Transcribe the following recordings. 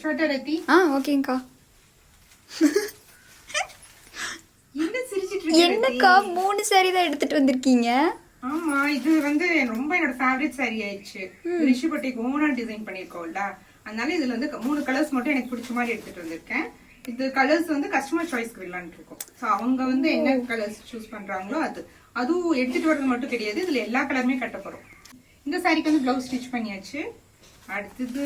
ஷார்ட்டா ரத்தி ஓகேங்கா. என்ன சிரிச்சிட்டு இருக்கீங்க? என்னக்கா 3 saree தான் எடுத்துட்டு வந்திருக்கீங்க? ஆமா, இது வந்து ரொம்ப என்னோட ஃபேவரட் saree ஆயிடுச்சு. ரிஷிபட்டிக்கு ஓனா டிசைன் பண்ணிருக்கோம்ல, அதனால இதுல வந்து 3 கலர்ஸ் மட்டும் எனக்கு பிடிச்ச மாதிரி எடுத்துட்டு வந்திருக்கேன். இது கலர்ஸ் வந்து கஸ்டமர் சாய்ஸ்க்கு விடலான்னு இருக்கோம். சோ அவங்க வந்து என்ன கலர்ஸ் சூஸ் பண்றாங்களோ அதுவும் எடுத்துட்டு வரது மட்டும் கிடையாது, இதுல எல்லா கலருமே கட்ட போறோம். இந்த சாரிக்கு வந்து பிளவுஸ் ஸ்டிச் பண்ணியாச்சு. அடுத்தது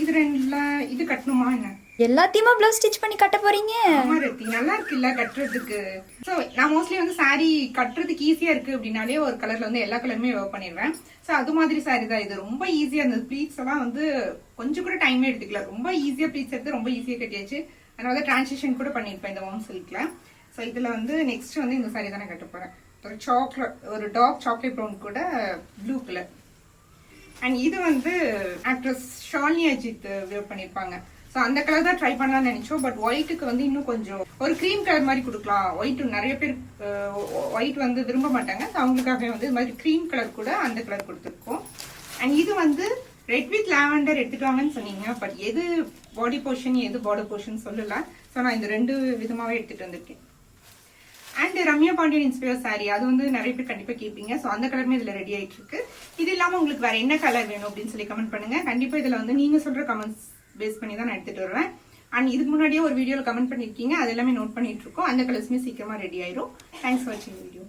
இது ரெண்டுல இது கட்டணுமா என்ன? எல்லாத்தையுமா பிளவுஸ் ஸ்டிச் பண்ணி கட்ட போறீங்க? ஆமா ரத்தி, நல்லா இருக்குல்ல கட்டுறதுக்கு. சோ நான் மோஸ்ட்லி வந்து சாரி கட்டுறதுக்கு ஈஸியா இருக்கு அப்படின்னாலே ஒரு கலர்ல வந்து எல்லா கலருமே வேர் பண்ணிடுவேன். சோ அது மாதிரி சாரி தான் இது. ரொம்ப ஈஸியா இருந்தது. ப்ளீட்ஸ் எல்லாம் வந்து கொஞ்சம் கூட டைமே எடுத்துக்கல. ரொம்ப ஈஸியா ப்ளீட்ஸ் எடுத்து ரொம்ப ஈஸியா கட்டியாச்சு. அதனால டிரான்சிஷன் கூட பண்ணிருப்பேன் இந்த வார்ம் சில்க்ல. சோ இதுல வந்து நெக்ஸ்ட் வந்து இந்த சாரி தானே கட்ட போறேன். ஒரு டார்க் சாக்லேட் ப்ரௌன் கூட ப்ளூ கலர். அண்ட் இது வந்து ஆக்ட்ரஸ் ஷாலினி அஜித் வேர் பண்ணிருப்பாங்க. ஸோ அந்த கலர் தான் ட்ரை பண்ணலாம்னு நினைச்சோம். பட் ஒயிட்டுக்கு வந்து இன்னும் கொஞ்சம் ஒரு கிரீம் கலர் மாதிரி கொடுக்கலாம். ஒயிட் நிறைய பேர் ஒயிட் வந்து விரும்ப மாட்டாங்க. ஸோ அவங்களுக்காக வந்து இது மாதிரி கிரீம் கலர் கூட அந்த கலர் கொடுத்துருக்கோம். அண்ட் இது வந்து ரெட் வித் லாவெண்டர் எடுத்துட்டு வாங்கன்னு சொன்னீங்க. பட் எது பாடி போர்ஷன் எது பார்டர் போர்ஷன் சொல்லல. ஸோ நான் இந்த 2 விதமாவே எடுத்துட்டு வந்திருக்கேன். And Ramya Pandian inspire sorry, அது வந்து நிறைய பேர் கண்டிப்பா கேட்பீங்க. ஸோ அந்த கலருமே இதுல ரெடி ஆயிட்டு இருக்கு. இது இல்லாம உங்களுக்கு வேற என்ன கலர் வேணும் அப்படின்னு சொல்லி கமெண்ட் பண்ணுங்க. கண்டிப்பா இதுல வந்து நீங்க சொல்ற கமெண்ட்ஸ் பேஸ் பண்ணி தான் நான் எடுத்துட்டு வருவேன். அண்ட் இதுக்கு முன்னாடியே ஒரு வீடியோல கமெண்ட் பண்ணிருக்கீங்க, அது எல்லாமே நோட் பண்ணிட்டு இருக்கோம். அந்த கலர்ஸுமே சீக்கிரமா ரெடி ஆயிரும். தேங்க்ஸ் ஃபார் வாட்சிங் வீடியோ.